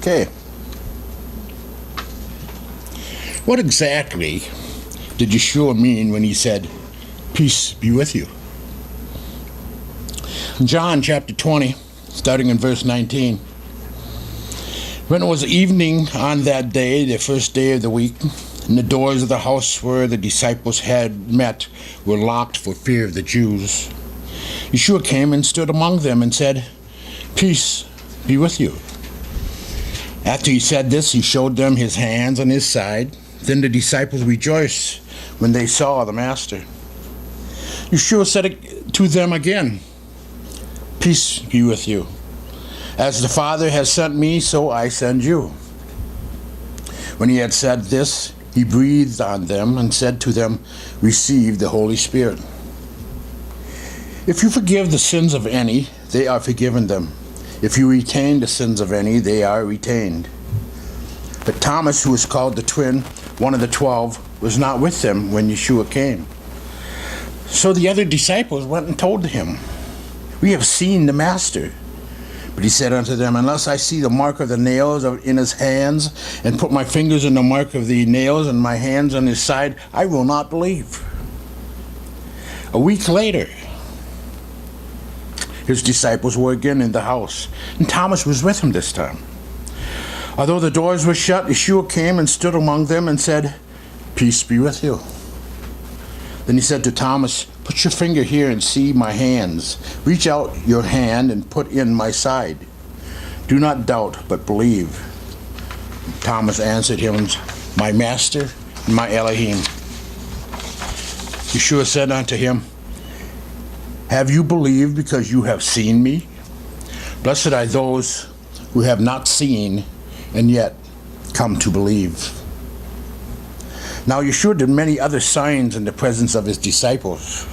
Okay. What exactly did Yeshua mean when he said, "Peace be with you"? In John chapter 20, starting in verse 19. When it was evening on that day, the first day of the week, and the doors of the house where the disciples had met were locked for fear of the Jews, Yeshua came and stood among them and said, "Peace be with you." After he said this, he showed them his hands and his side. Then the disciples rejoiced when they saw the Master. Yeshua said to them again, "Peace be with you. As the Father has sent me, so I send you." When he had said this, he breathed on them and said to them, "Receive the Holy Spirit. If you forgive the sins of any, they are forgiven them. If you retain the sins of any, they are retained." But Thomas, who was called the twin, one of the 12, was not with them when Yeshua came. So the other disciples went and told him, "We have seen the Master." But he said unto them, "Unless I see the mark of the nails in his hands, and put my fingers in the mark of the nails, and my hands on his side, I will not believe." A week later, his disciples were again in the house, and Thomas was with him this time. Although the doors were shut, Yeshua came and stood among them and said, "Peace be with you." Then he said to Thomas, "Put your finger here and see my hands. Reach out your hand and put in my side. Do not doubt, but believe." Thomas answered him, "My Master and my Elohim." Yeshua said unto him, "Have you believed because you have seen me? Blessed are those who have not seen and yet come to believe." Now Yeshua did many other signs in the presence of his disciples,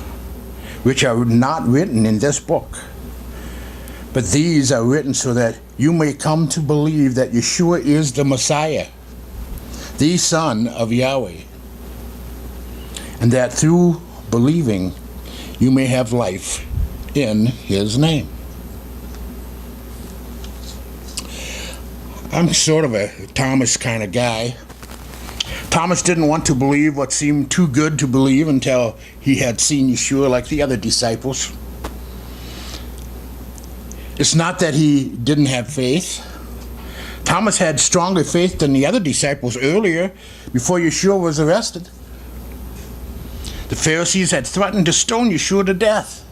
which are not written in this book. But these are written so that you may come to believe that Yeshua is the Messiah, the Son of Yahweh, and that through believing you may have life in his name. I'm sort of a Thomas kind of guy. Thomas didn't want to believe what seemed too good to believe until he had seen Yeshua like the other disciples. It's not that he didn't have faith. Thomas had stronger faith than the other disciples earlier, before Yeshua was arrested. The Pharisees had threatened to stone Yeshua to death.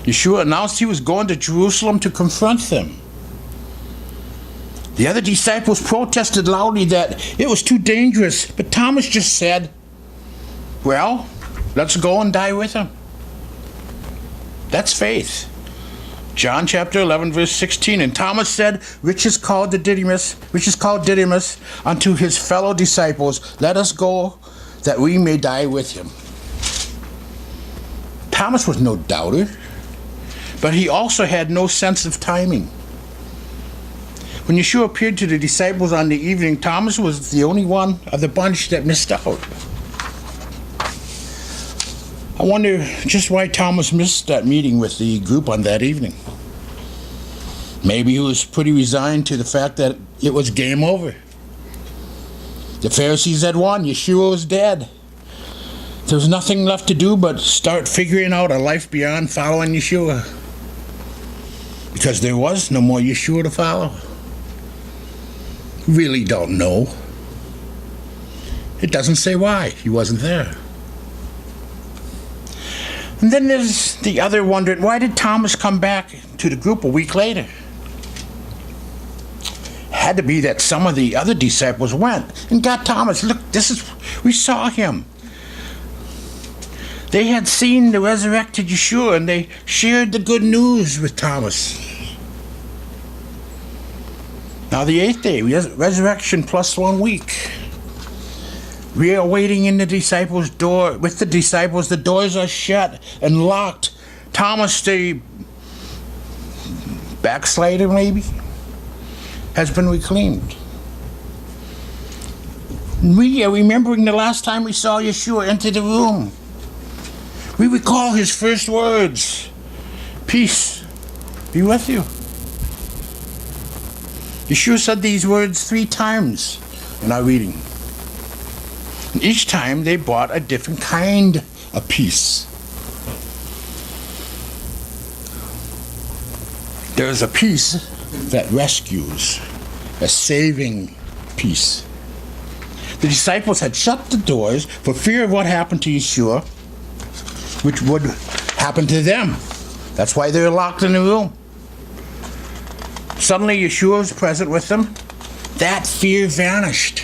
Yeshua announced he was going to Jerusalem to confront them. The other disciples protested loudly that it was too dangerous, but Thomas just said, "Well, let's go and die with him." That's faith. John chapter 11, verse 16. And Thomas said, which is called Didymus, unto his fellow disciples, "Let us go, that we may die with him." Thomas was no doubter, but he also had no sense of timing. When Yeshua appeared to the disciples on the evening, Thomas was the only one of the bunch that missed out. I wonder just why Thomas missed that meeting with the group on that evening. Maybe he was pretty resigned to the fact that it was game over. The Pharisees had won. Yeshua was dead. There was nothing left to do but start figuring out a life beyond following Yeshua, because there was no more Yeshua to follow. Really don't know. It doesn't say why he wasn't there. And then there's the other wondering, why did Thomas come back to the group a week later? Had to be that some of the other disciples went and got Thomas. Look, we saw him. They had seen the resurrected Yeshua, and they shared the good news with Thomas. Now the 8th day, resurrection plus 1 week. We are waiting in the disciples' door. With the disciples, the doors are shut and locked. Thomas, the backslider maybe, has been reclaimed. We are remembering the last time we saw Yeshua enter the room. We recall his first words, "Peace be with you." Yeshua said these words 3 times in our reading. And each time they brought a different kind of peace. There is a peace that rescues, a saving peace. The disciples had shut the doors for fear of what happened to Yeshua, which would happen to them. That's why they were locked in the room. Suddenly Yeshua was present with them. That fear vanished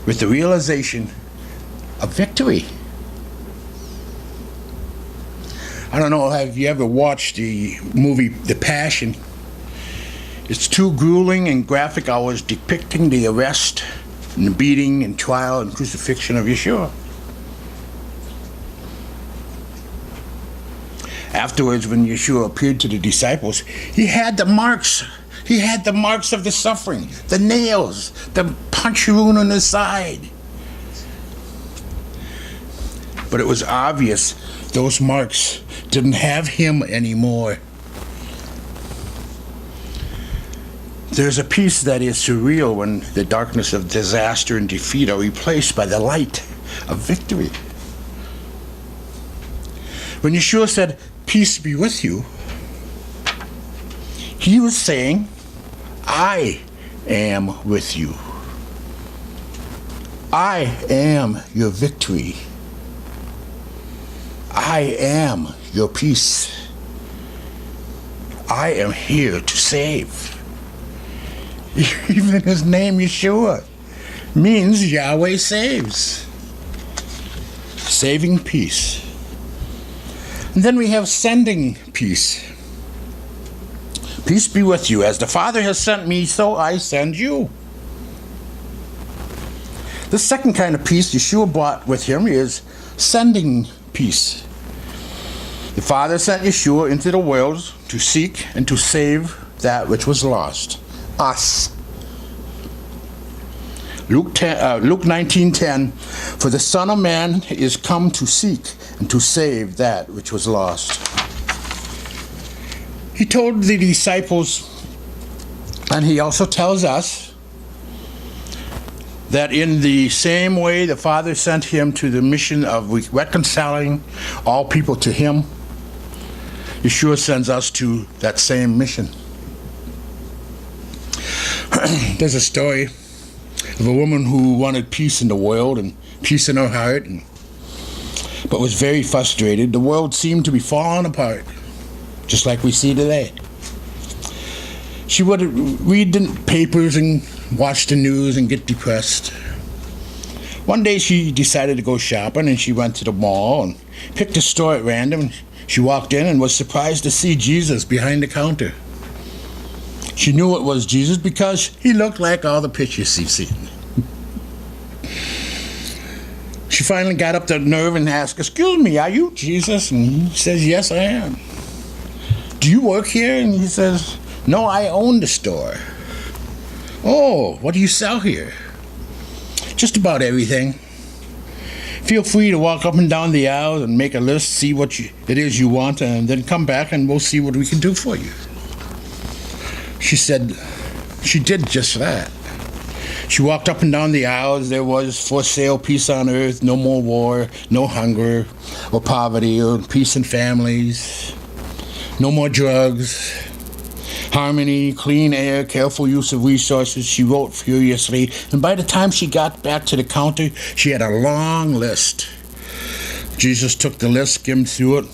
with the realization of victory. I don't know, have you ever watched the movie The Passion? It's 2 grueling and graphic hours depicting the arrest and the beating and trial and crucifixion of Yeshua. Afterwards, when Yeshua appeared to the disciples, he had the marks. He had the marks of the suffering, the nails, the punch wound on his side. But it was obvious those marks didn't have him anymore. There's a peace that is surreal when the darkness of disaster and defeat are replaced by the light of victory. When Yeshua said, "Peace be with you," he was saying, I am with you. I am your victory. I am your peace. I am here to save. Even his name, Yeshua, means Yahweh saves. Saving peace. And then we have sending peace. Peace be with you. As the Father has sent me, so I send you. The second kind of peace Yeshua brought with him is sending peace. The Father sent Yeshua into the world to seek and to save that which was lost. Us. Luke 19:10, for the Son of Man is come to seek and to save that which was lost. He told the disciples, and he also tells us, that in the same way the Father sent him to the mission of reconciling all people to him, Yeshua sends us to that same mission. There's a story of a woman who wanted peace in the world and peace in her heart, but was very frustrated. The world seemed to be falling apart, just like we see today. She would read the papers and watch the news and get depressed. One day she decided to go shopping, and she went to the mall and picked a store at random. She walked in and was surprised to see Jesus behind the counter. She knew it was Jesus because he looked like all the pictures she'd seen. She finally got up the nerve and asked, "Excuse me, are you Jesus?" And he says, "Yes, I am." "Do you work here?" And he says, "No, I own the store." "Oh, what do you sell here?" "Just about everything. Feel free to walk up and down the aisle and make a list, see what it is you want, and then come back and we'll see what we can do for you." She said she did just that. She walked up and down the aisles. There was for sale peace on earth, no more war, no hunger or poverty, or peace in families, no more drugs, harmony, clean air, careful use of resources. She wrote furiously, and by the time she got back to the counter, she had a long list. Jesus took the list, skimmed through it,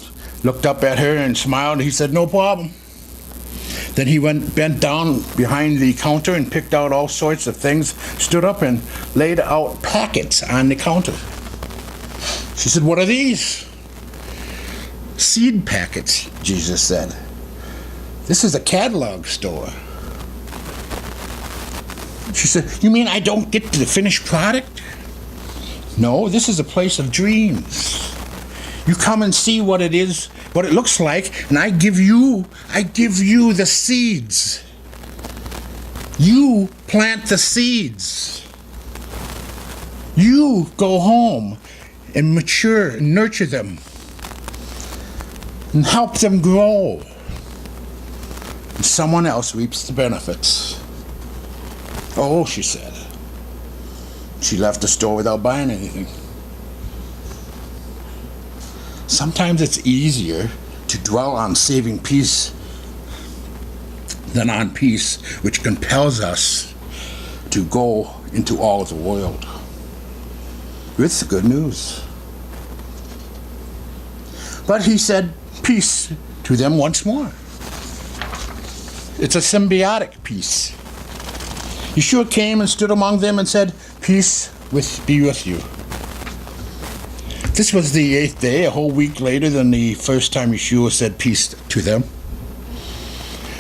looked up at her and smiled. He said, "No problem." Then he bent down behind the counter and picked out all sorts of things, stood up and laid out packets on the counter. She said, "What are these?" "Seed packets," Jesus said. "This is a catalog store." She said, "You mean I don't get the finished product?" "No, this is a place of dreams. You come and see what it is, what it looks like, and I give you the seeds. You plant the seeds. You go home and mature and nurture them and help them grow. And someone else reaps the benefits." Oh, she said. She left the store without buying anything. Sometimes it's easier to dwell on saving peace than on peace, which compels us to go into all the world with the good news. But he said peace to them once more. It's a symbiotic peace. Yeshua came and stood among them and said, "Peace be with you." This was the 8th day, a whole week later than the first time Yeshua said peace to them.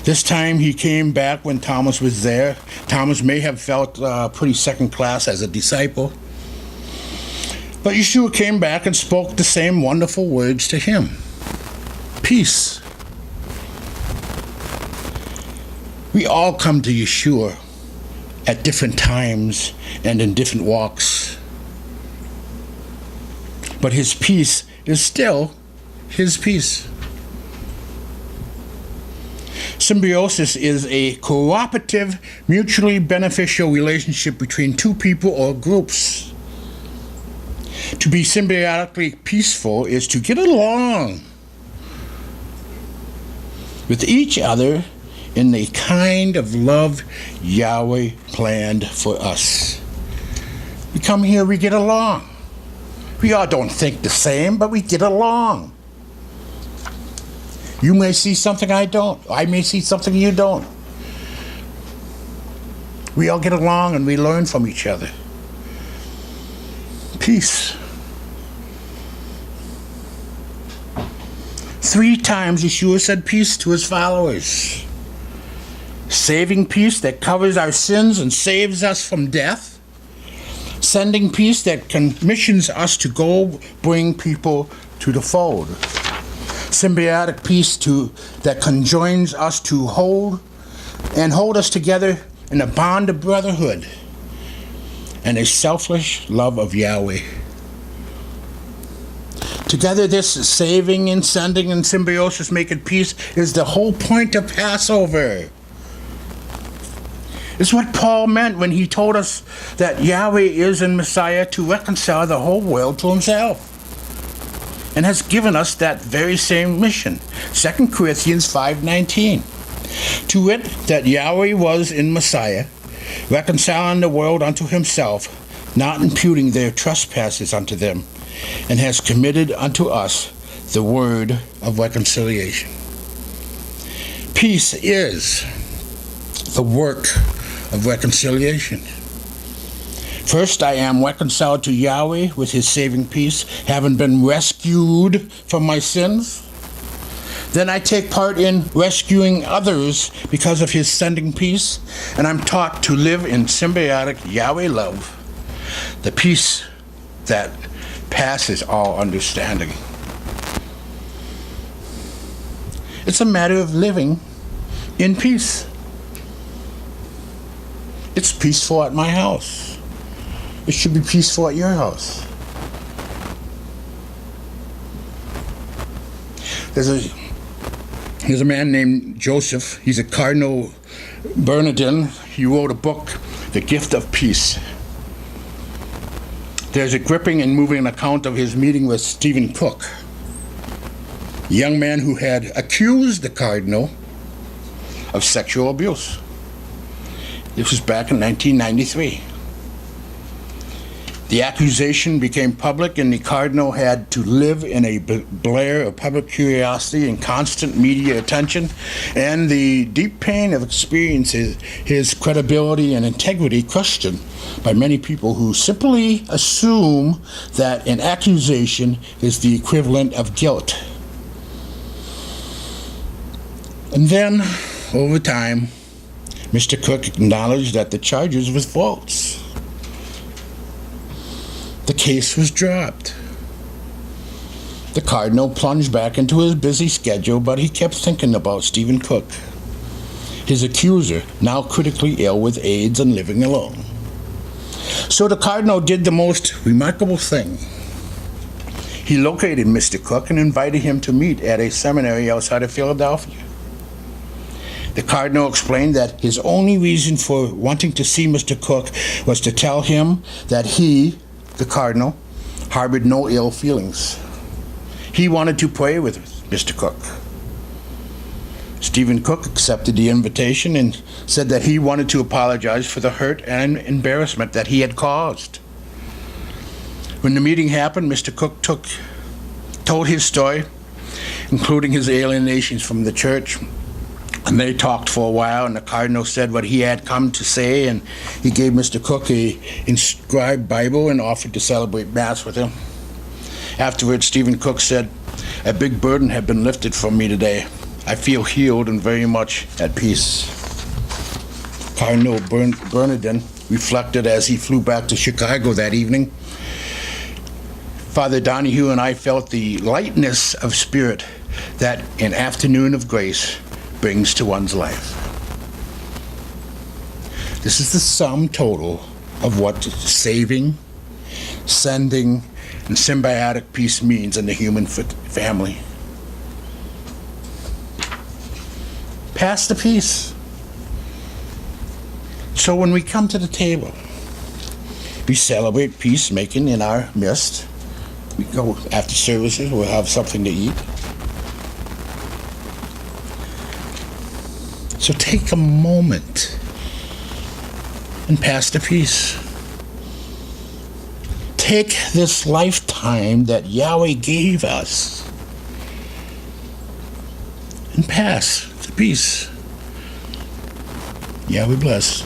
This time he came back when Thomas was there. Thomas may have felt pretty second class as a disciple. But Yeshua came back and spoke the same wonderful words to him. Peace. We all come to Yeshua at different times and in different walks. But his peace is still his peace. Symbiosis is a cooperative, mutually beneficial relationship between two people or groups. To be symbiotically peaceful is to get along with each other in the kind of love Yahweh planned for us. We come here, we get along. We all don't think the same, but we get along. You may see something I don't. I may see something you don't. We all get along and we learn from each other. Peace. 3 times Yeshua said peace to his followers. Saving peace that covers our sins and saves us from death. Sending peace that commissions us to go bring people to the fold. Symbiotic peace that conjoins us to hold us together in a bond of brotherhood and a selfless love of Yahweh. Together, this saving and sending and symbiosis making peace is the whole point of Passover. It's what Paul meant when he told us that Yahweh is in Messiah to reconcile the whole world to himself, and has given us that very same mission. 2 Corinthians 5:19. To wit, that Yahweh was in Messiah, reconciling the world unto himself, not imputing their trespasses unto them, and has committed unto us the word of reconciliation. Peace is the work of reconciliation. First, I am reconciled to Yahweh with his saving peace, having been rescued from my sins. Then I take part in rescuing others because of his sending peace, and I'm taught to live in symbiotic Yahweh love, the peace that passes all understanding. It's a matter of living in peace. It's peaceful at my house. It should be peaceful at your house. There's a man named Joseph. He's a Cardinal Bernardin. He wrote a book, The Gift of Peace. There's a gripping and moving account of his meeting with Stephen Cook, a young man who had accused the Cardinal of sexual abuse. This was back in 1993. The accusation became public, and the Cardinal had to live in a blare of public curiosity and constant media attention, and the deep pain of experiences his credibility and integrity questioned by many people who simply assume that an accusation is the equivalent of guilt. And then, over time, Mr. Cook acknowledged that the charges were false. The case was dropped. The Cardinal plunged back into his busy schedule, but he kept thinking about Stephen Cook, his accuser, now critically ill with AIDS and living alone. So the Cardinal did the most remarkable thing. He located Mr. Cook and invited him to meet at a seminary outside of Philadelphia. The Cardinal explained that his only reason for wanting to see Mr. Cook was to tell him that he, the Cardinal, harbored no ill feelings. He wanted to pray with Mr. Cook. Stephen Cook accepted the invitation and said that he wanted to apologize for the hurt and embarrassment that he had caused. When the meeting happened, Mr. Cook told his story, including his alienations from the church. And they talked for a while, and the Cardinal said what he had come to say, and he gave Mr. Cook a inscribed Bible and offered to celebrate Mass with him. Afterwards, Stephen Cook said, "A big burden had been lifted from me today. I feel healed and very much at peace." Cardinal Bernardin reflected as he flew back to Chicago that evening. Father Donahue and I felt the lightness of spirit that an afternoon of grace brings to one's life. This is the sum total of what saving, sending, and symbiotic peace means in the human family. Pass the peace. So when we come to the table, we celebrate peacemaking in our midst. We go after services, we'll have something to eat. So take a moment and pass the peace. Take this lifetime that Yahweh gave us and pass the peace. Yahweh bless.